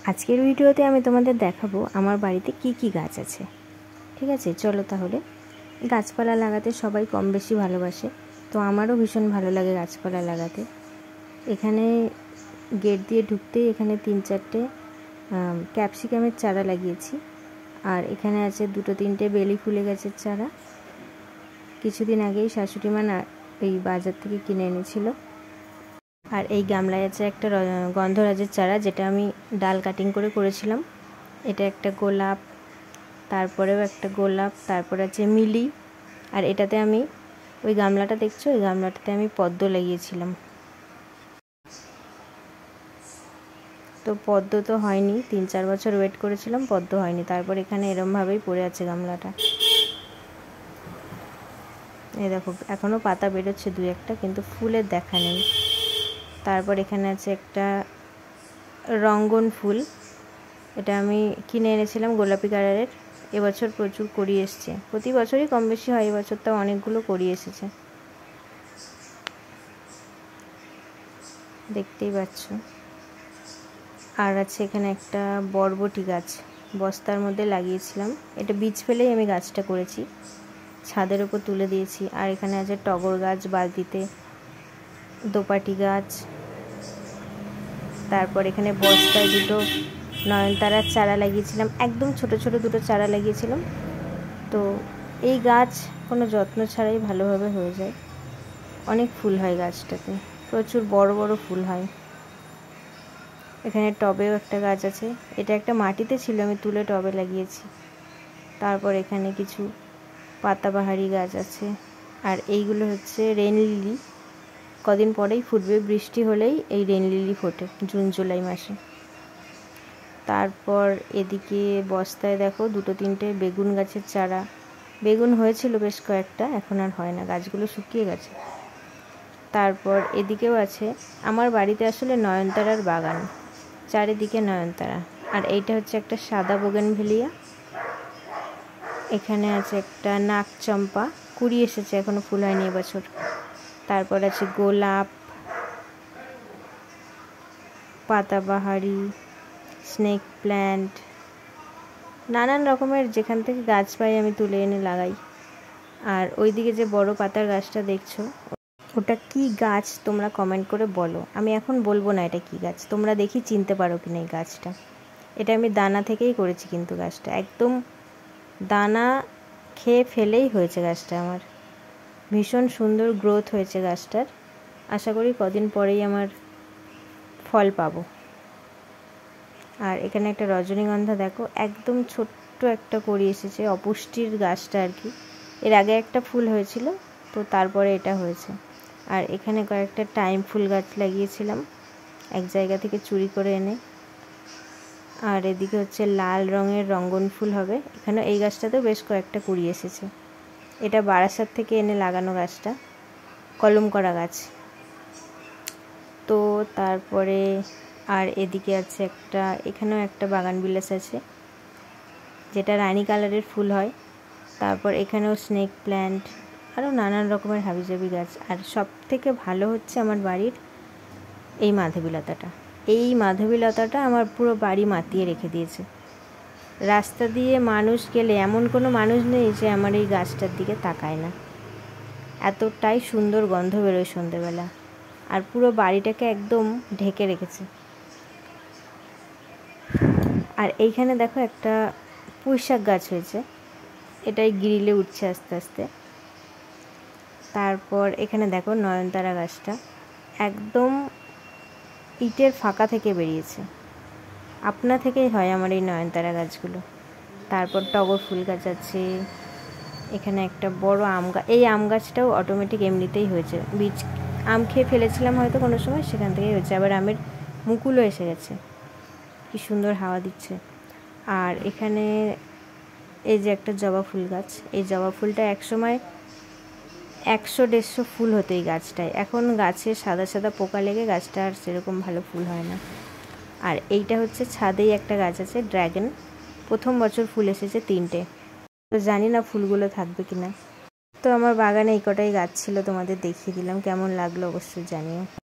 আজকের ভিডিওতে আমি তোমাদের দেখাবো আমার বাড়িতে কি কি গাছ আছে। ঠিক আছে, চলো তাহলে। গাছপালা লাগাতে সবাই কম বেশি ভালোবাসে, তো আমারও ভীষণ ভালো লাগে গাছপালা লাগাতে। এখানে গেট দিয়ে ঢুকতেই এখানে 3-4টে ক্যাপসিকামের চারা লাগিয়েছি, আর এখানে আছে 2-3টে বেলি ফুলে গাছের চারা। কিছুদিন আগেই শাশুড়ি মা এই বাজার থেকে কিনে এনেছিল। আর এই গামলায় আছে একটা গন্ধরাজের চারা, যেটা আমি ডাল কাটিং করেছিলাম। এটা একটা গোলাপ, তারপরেও একটা গোলাপ, তারপর আছে মিলি। আর এটাতে আমি ওই গামলাটা দেখছো, ওই গামলাটাতে আমি পদ্ম লাগিয়েছিলাম। তো পদ্ম তো হয়নি, 3-4 বছর ওয়েট করেছিলাম, পদ্ম হয়নি। তারপর এখানে এরমভাবেই পড়ে আছে গামলাটা। এই দেখো, এখনও পাতা বেরোচ্ছে 2-1টা, কিন্তু ফুলের দেখা নেই। তারপর এখানে আছে একটা রঙ্গন ফুল, এটা আমি কিনে এনেছিলাম গোলাপি কালারের। এবছর প্রচুর কড়ি এসছে, প্রতি বছরই কম বেশি হয়, এবছর তো অনেকগুলো কড়ি এসেছে, দেখতেই পাচ্ছ। আর আছে এখানে একটা বরবটি গাছ, বস্তার মধ্যে লাগিয়েছিলাম। এটা বীজ ফেলেই আমি গাছটা করেছি, ছাদের উপর তুলে দিয়েছি। আর এখানে আছে টগর গাছ বালতিতে, দোপাটি গাছ। তারপর এখানে বস্তায় 2টো নয়নতারার চারা লাগিয়েছিলাম, একদম ছোট ছোট 2টো চারা লাগিয়েছিলাম। তো এই গাছ কোনো যত্ন ছাড়াই ভালোভাবে হয়ে যায়, অনেক ফুল হয় গাছটাতে, প্রচুর বড় বড় ফুল হয়। এখানে টবেও একটা গাছ আছে, এটা একটা মাটিতে ছিল, আমি তুলে টবে লাগিয়েছি। তারপর এখানে কিছু পাতাবাহারি গাছ আছে। আর এইগুলো হচ্ছে রেন লিলি, কদিন পরেই ফুটবে, বৃষ্টি হলেই এই রেন লিলি ফোটে, জুন-জুলাই মাসে। তারপর এদিকে বস্তায় দেখো 2-3টে বেগুন গাছের চারা, বেগুন হয়েছিল বেশ কয়েকটা, এখন আর হয় না, গাছগুলো শুকিয়ে গেছে। তারপর এদিকেও আছে, আমার বাড়িতে আসলে নয়নতারার বাগান, চারিদিকে নয়নতারা। আর এইটা হচ্ছে একটা সাদা বোগেনভেলিয়া। এখানে আছে একটা নাক চম্পা, কুড়ি এসেছে, এখনো ফুল হয়নি এবছর। তারপর আছে গোলাপ, পাতাবাহারি, স্নেক প্ল্যান্ট, নানান রকমের যেখান থেকে গাছ পাই আমি তুলে এনে লাগাই। আর ওইদিকে যে বড় পাতার গাছটা দেখছো, ওটা কি গাছ তোমরা কমেন্ট করে বলো। আমি এখন বলবো না এটা কি গাছ, তোমরা দেখি চিনতে পারো কিনা এই গাছটা। এটা আমি দানা থেকেই করেছি, কিন্তু গাছটা একদম দানা খেয়ে ফেলেই হয়েছে গাছটা আমার। ভীষণ সুন্দর গ্রোথ হয়েছে গাছটার, আশা করি কদিন পরেই আমার ফল পাবো। আর এখানে একটা রজনীগন্ধা দেখো, একদম ছোট্ট একটা কড়ি এসেছে, অপুষ্টির গাছটা আর কি। এর আগে একটা ফুল হয়েছিল, তো তারপরে এটা হয়েছে। আর এখানে কয়েকটা টাইম ফুল গাছ লাগিয়েছিলাম এক জায়গা থেকে চুরি করে এনে। আর এদিকে হচ্ছে লাল রঙের রঙ্গন ফুল হবে, এখানে এই গাছটাতেও বেশ কয়েকটা কুড়ি এসেছে। এটা বারাসাত থেকে এনে লাগানো গাছটা, কলম করা গাছ। তো তারপরে আর এদিকে আছে একটা, এখানেও একটা বাগান বিলাস আছে, যেটা রানী কালারের ফুল হয়। তারপর এখানেও স্নেক প্ল্যান্ট, আরও নানান রকমের হাবিজাবি গাছ। আর সব থেকে ভালো হচ্ছে আমার বাড়ির এই মাধবীলতাটা, এই মাধবীলতাটা আমার পুরো বাড়ি মাতিয়ে রেখে দিয়েছে। রাস্তা দিয়ে মানুষ গেলে এমন কোনো মানুষ নেই যে আমার এই গাছটার দিকে তাকায় না, এতটাই সুন্দর গন্ধ বেরোয় সন্ধ্যেবেলা। আর পুরো বাড়িটাকে একদম ঢেকে রেখেছে। আর এইখানে দেখো একটা পুঁইশাক গাছ হয়েছে, এটাই গ্রিলে উঠছে আস্তে আস্তে। তারপর এখানে দেখো নয়নতারা গাছটা একদম ইটের ফাঁকা থেকে বেরিয়েছে, আপনা থেকেই হয় আমার এই নয়নতারা গাছগুলো। তারপর টগর ফুল গাছ আছে, এখানে একটা বড় আম গাছ, এই আম গাছটাও অটোমেটিক এমনিতেই হয়েছে, বীজ আম খেয়ে ফেলেছিলাম হয়তো কোনো সময়, সেখান থেকেই হয়েছে। আবার আমের মুকুলও এসে গেছে, কি সুন্দর হাওয়া দিচ্ছে। আর এখানে এই যে একটা জবা ফুল গাছ, এই জবা ফুলটা একসময় 100-150 ফুল হতো এই গাছটায়, এখন গাছে সাদা সাদা পোকা লেগে গাছটা আর সেরকম ভালো ফুল হয় না। আর এইটা হচ্ছে ছাদেই একটা গাছ আছে ড্র্যাগন, প্রথম বছর ফুল এসেছে 3টে, তো জানি না ফুলগুলো থাকবে কিনা। তো আমার বাগানে এই কটাই গাছ ছিল, তোমাদের দেখিয়ে দিলাম, কেমন লাগলো অবশ্যই জানিও।